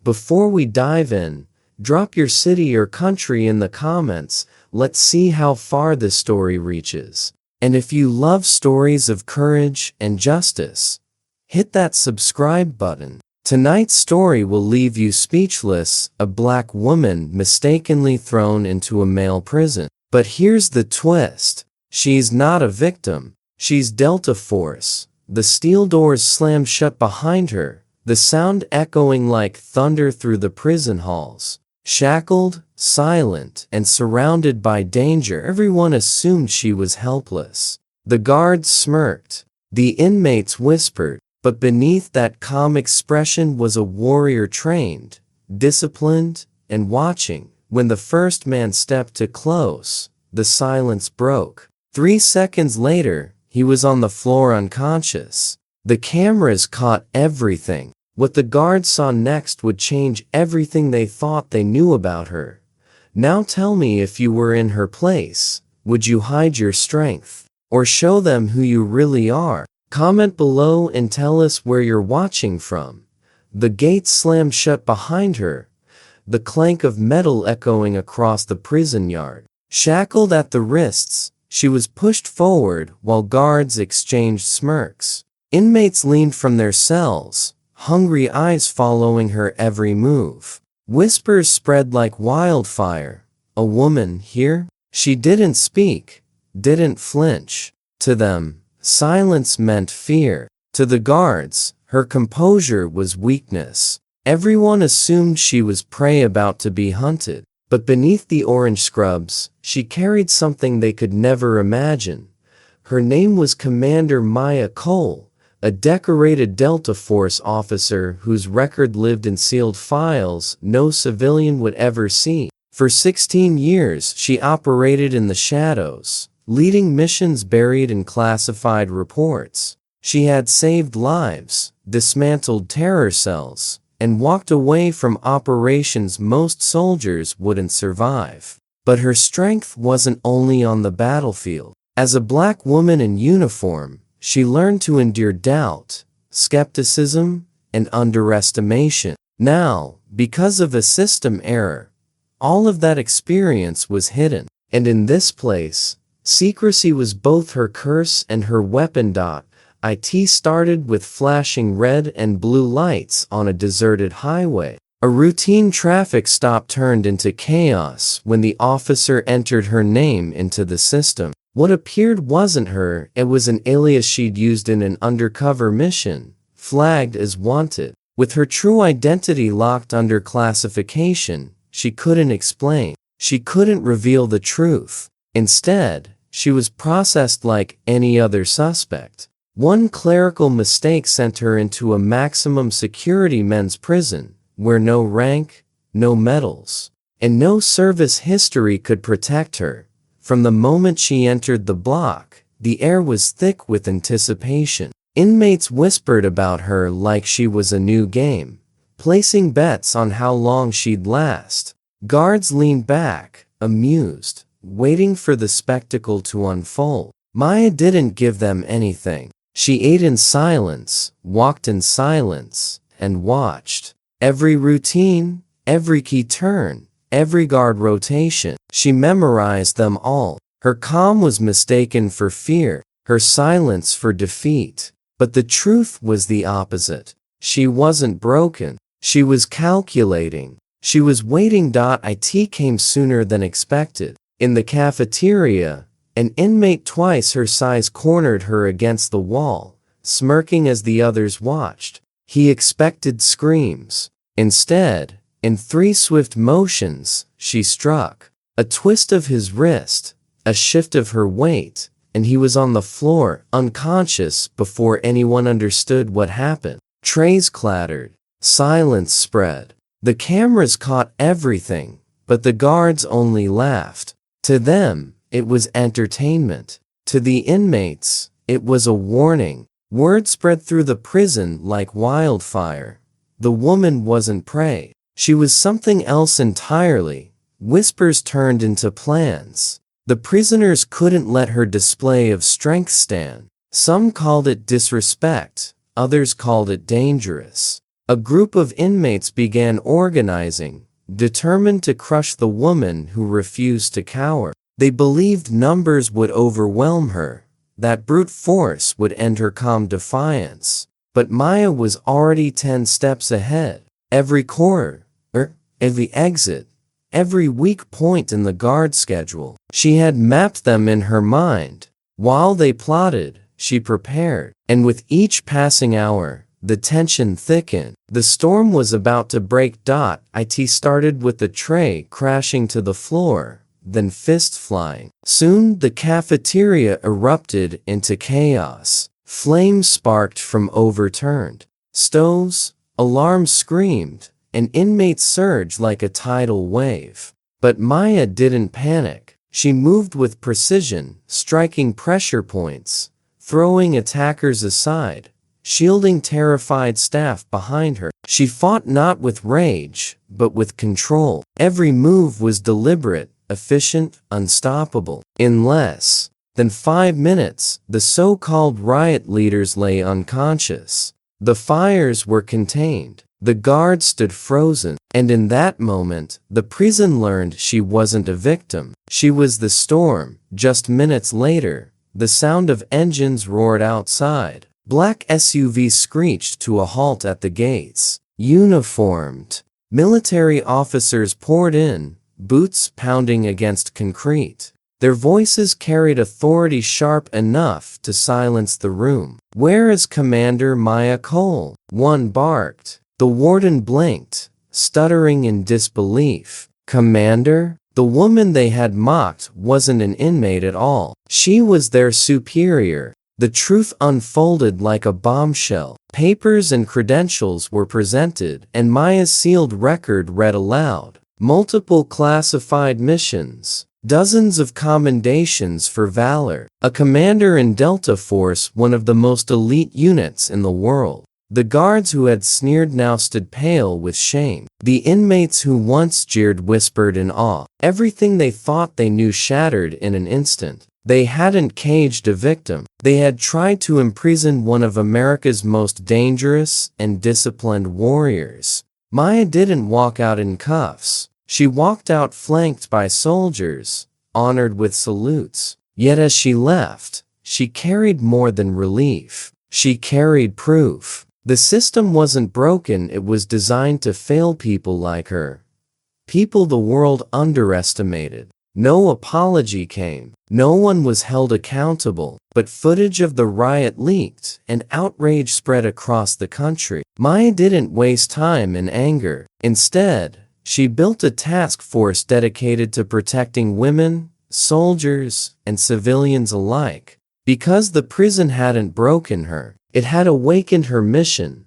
Before we dive in, drop your city or country in the comments. Let's see how far this story reaches. And if you love stories of courage and justice, hit that subscribe button. Tonight's story will leave you speechless. A black woman mistakenly thrown into a male prison. But here's the twist. She's not a victim. She's dealt a force. The steel doors slam shut behind her, the sound echoing like thunder through the prison halls. Shackled, silent, and surrounded by danger, everyone assumed she was helpless. The guards smirked. The inmates whispered. But beneath that calm expression was a warrior trained, disciplined, and watching. When the first man stepped too close, the silence broke. 3 seconds later, he was on the floor unconscious. The cameras caught everything. What the guards saw next would change everything they thought they knew about her. Now tell me, if you were in her place, would you hide your strength, or show them who you really are? Comment below and tell us where you're watching from. The gates slammed shut behind her, the clank of metal echoing across the prison yard. Shackled at the wrists, she was pushed forward while guards exchanged smirks. Inmates leaned from their cells, hungry eyes following her every move. Whispers spread like wildfire. A woman here? She didn't speak, didn't flinch. To them, silence meant fear. To the guards, her composure was weakness. Everyone assumed she was prey about to be hunted. But beneath the orange scrubs, she carried something they could never imagine. Her name was Commander Maya Cole, a decorated Delta Force officer whose record lived in sealed files no civilian would ever see. For 16 years, she operated in the shadows, leading missions buried in classified reports. She had saved lives, dismantled terror cells, and walked away from operations most soldiers wouldn't survive. But her strength wasn't only on the battlefield. As a black woman in uniform, she learned to endure doubt, skepticism, and underestimation. Now, because of a system error, all of that experience was hidden. And in this place, secrecy was both her curse and her weapon. It started with flashing red and blue lights on a deserted highway. A routine traffic stop turned into chaos when the officer entered her name into the system. What appeared wasn't her, it was an alias she'd used in an undercover mission, flagged as wanted. With her true identity locked under classification, she couldn't explain. She couldn't reveal the truth. Instead, she was processed like any other suspect. One clerical mistake sent her into a maximum security men's prison, where no rank, no medals, and no service history could protect her. From the moment she entered the block, the air was thick with anticipation. Inmates whispered about her like she was a new game, placing bets on how long she'd last. Guards leaned back, amused, waiting for the spectacle to unfold. Maya didn't give them anything. She ate in silence, walked in silence, and watched. Every routine, every key turn, every guard rotation, she memorized them all. Her calm was mistaken for fear, her silence for defeat. But the truth was the opposite. She wasn't broken. She was calculating. She was waiting. It came sooner than expected. In the cafeteria, an inmate twice her size cornered her against the wall, smirking as the others watched. He expected screams. Instead, in 3 swift motions, she struck. A twist of his wrist, a shift of her weight, and he was on the floor, unconscious, before anyone understood what happened. Trays clattered. Silence spread. The cameras caught everything, but the guards only laughed. To them, it was entertainment. To the inmates, it was a warning. Word spread through the prison like wildfire. The woman wasn't prey. She was something else entirely. Whispers turned into plans. The prisoners couldn't let her display of strength stand. Some called it disrespect, others called it dangerous. A group of inmates began organizing, determined to crush the woman who refused to cower. They believed numbers would overwhelm her, that brute force would end her calm defiance. But Maya was already 10 steps ahead. Every corner, every exit, every weak point in the guard schedule, she had mapped them in her mind. While they plotted, she prepared. And with each passing hour, the tension thickened. The storm was about to break. It started with the tray crashing to the floor, then fists flying. Soon the cafeteria erupted into chaos. Flames sparked from overturned stoves, alarms screamed, and inmates surged like a tidal wave. But Maya didn't panic. She moved with precision, striking pressure points, throwing attackers aside, shielding terrified staff behind her. She fought not with rage, but with control. Every move was deliberate, efficient, unstoppable. In less than 5 minutes, the so-called riot leaders lay unconscious. The fires were contained. The guards stood frozen. And in that moment, the prison learned she wasn't a victim. She was the storm. Just minutes later, the sound of engines roared outside. Black SUVs screeched to a halt at the gates. Uniformed military officers poured in, boots pounding against concrete. Their voices carried authority sharp enough to silence the room. "Where is Commander Maya Cole?" one barked. The warden blinked, stuttering in disbelief. Commander? The woman they had mocked wasn't an inmate at all. She was their superior. The truth unfolded like a bombshell. Papers and credentials were presented, and Maya's sealed record read aloud. Multiple classified missions. Dozens of commendations for valor. A commander in Delta Force, one of the most elite units in the world. The guards who had sneered now stood pale with shame. The inmates who once jeered whispered in awe. Everything they thought they knew shattered in an instant. They hadn't caged a victim. They had tried to imprison one of America's most dangerous and disciplined warriors. Maya didn't walk out in cuffs. She walked out flanked by soldiers, honored with salutes. Yet as she left, she carried more than relief. She carried proof. The system wasn't broken, it was designed to fail people like her. People the world underestimated. No apology came. No one was held accountable. But footage of the riot leaked, and outrage spread across the country. Maya didn't waste time in anger. Instead, she built a task force dedicated to protecting women, soldiers, and civilians alike. Because the prison hadn't broken her, it had awakened her mission,